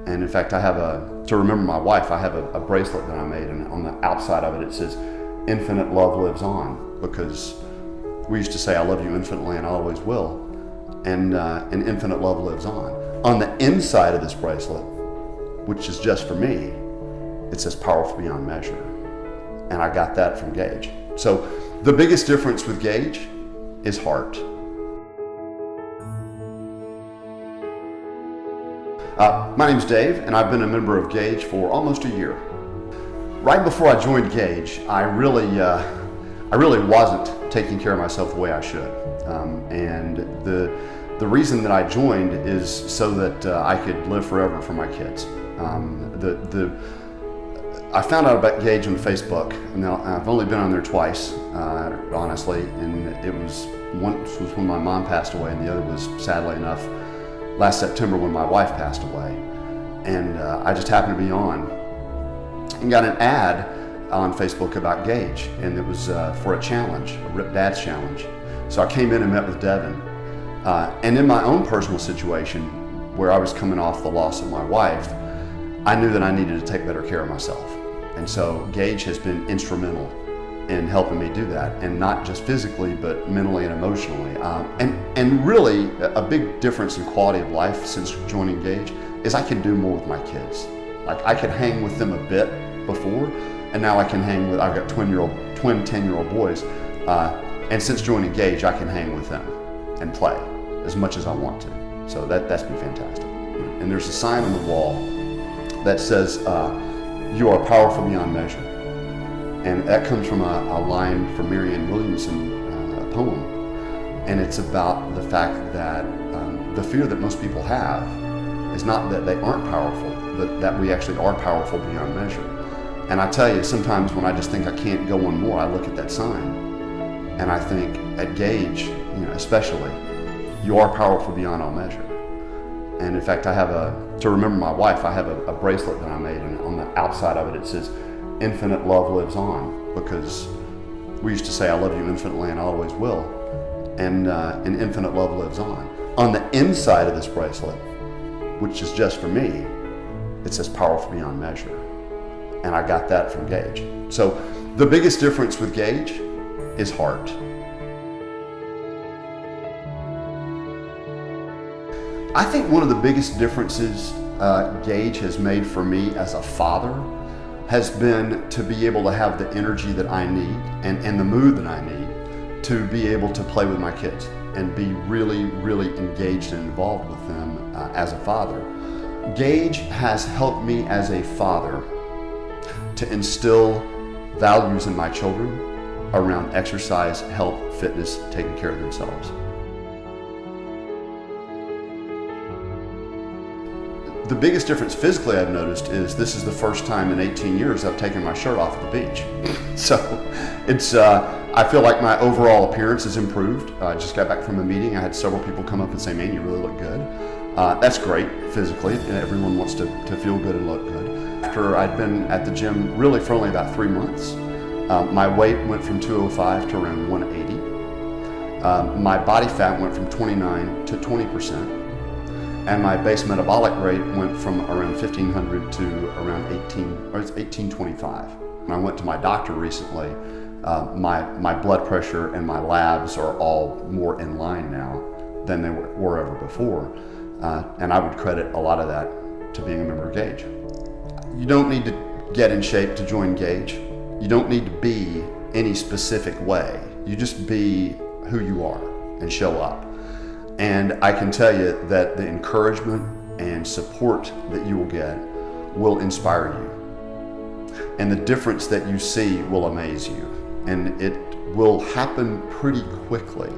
And in fact, to remember my wife, I have a bracelet that I made, and on the outside of it says, "Infinite love lives on," because we used to say, "I love you infinitely and I always will," and infinite love lives on. On the inside of this bracelet, which is just for me, it says "Powerful beyond measure," and I got that from Gage. So the biggest difference with Gage is heart. My name's Dave, and I've been a member of Gage for almost a year. Right before I joined Gage, I really wasn't taking care of myself the way I should. And the reason that I joined is so that I could live forever for my kids. I found out about Gage on Facebook, and I've only been on there twice, honestly, and one was when my mom passed away, and the other was, sadly enough, last September when my wife passed away. And I just happened to be on and got an ad on Facebook about Gage, and it was for a challenge, a Rip Dad's challenge. So I came in and met with Devin. And in my own personal situation, where I was coming off the loss of my wife, I knew that I needed to take better care of myself. And so Gage has been instrumental in helping me do that, and not just physically, but mentally and emotionally. And really, a big difference in quality of life since joining Gage is I can do more with my kids. Like, I could hang with them a bit before, and now I can hang with, I've got twin 10-year-old boys, and since joining Gage, I can hang with them and play as much as I want to. So that's been fantastic. And there's a sign on the wall that says, "You are powerful beyond measure." And that comes from a line from Marianne Williamson, a poem. And it's about the fact that the fear that most people have is not that they aren't powerful, but that we actually are powerful beyond measure. And I tell you, sometimes when I just think I can't go one more, I look at that sign and I think, at Gage, especially, you are powerful beyond all measure. And in fact, to remember my wife, I have a bracelet that I made, and on the outside of it says, "Infinite love lives on," because we used to say, "I love you infinitely and I always will," and infinite love lives on. On the inside of this bracelet, which is just for me, it says "Powerful beyond measure," and I got that from Gage. So the biggest difference with Gage is heart. I think one of the biggest differences Gage has made for me as a father has been to be able to have the energy that I need and the mood that I need to be able to play with my kids and be really, really engaged and involved with them as a father. Gage has helped me as a father to instill values in my children around exercise, health, fitness, taking care of themselves. The biggest difference physically I've noticed is this is the first time in 18 years I've taken my shirt off at the beach. So I feel like my overall appearance has improved. I just got back from a meeting. I had several people come up and say, "Man, you really look good." That's great physically, and everyone wants to feel good and look good. After I'd been at the gym really for only about 3 months, my weight went from 205 to around 180. My body fat went from 29 to 20%. And my base metabolic rate went from around 1,500 to around 1825. When I went to my doctor recently, my blood pressure and my labs are all more in line now than they were ever before. And I would credit a lot of that to being a member of Gage. You don't need to get in shape to join Gage. You don't need to be any specific way. You just be who you are and show up. And I can tell you that the encouragement and support that you will get will inspire you. And the difference that you see will amaze you. And it will happen pretty quickly.